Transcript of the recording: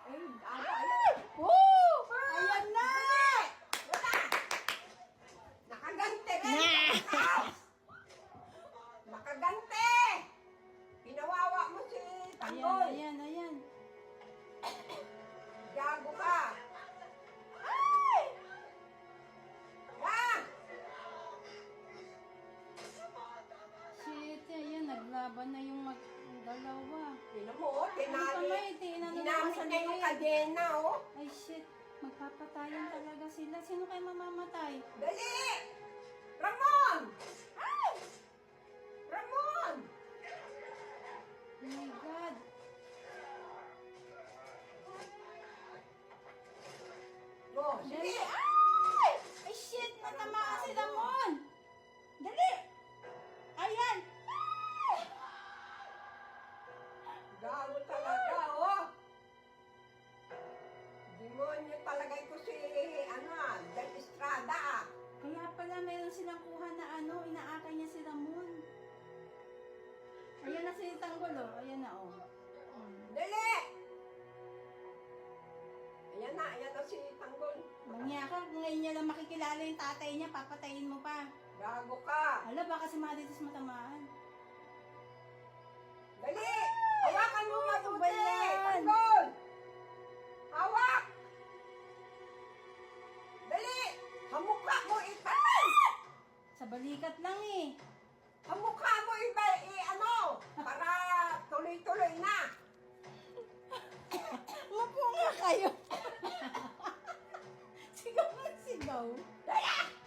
Ay, ayan. Oh! Ayan na! Wala! Nakagante rin! Nakagante! Pinawawa mo si Tanggol! Ayan. Gago ka! Ay! Ah! Shit, ayan, naglaban na yung dalawa. Tinan mo, oh, Ginamit ginamit niya yung kadena, oh. Ay, shit. Magpapatayan talaga sila. Sino kayo mamamatay? Dali! Ramon! Ay! Ramon! Oh my God. Go, Dali. sige! Ay! Ay, shit. Natamaan si Ramon. Dali. Ayan. Ay! Gago talaga, oh. Demonyo talaga ito si, Del Estrada, ah. Kaya pala meron silang kuha na inaakay niya si Ramon. Ayan na si Tanggol, oh. Ayan na, oh. Dali! Ayan na si Tanggol. Mangya ka, kung ngayon niya lang makikilala yung tatay niya, papatayin mo pa. Gago ka. Hala, baka si Marites matamaan. Dali! Hawakan mo mabuti! ba yan? Tanggol! Hawak! Dali! Hamukha mo ipatay! Sa balikat lang eh. Hamukha mo para tuloy-tuloy na. Upo nga kayo. Sigaw na sigaw.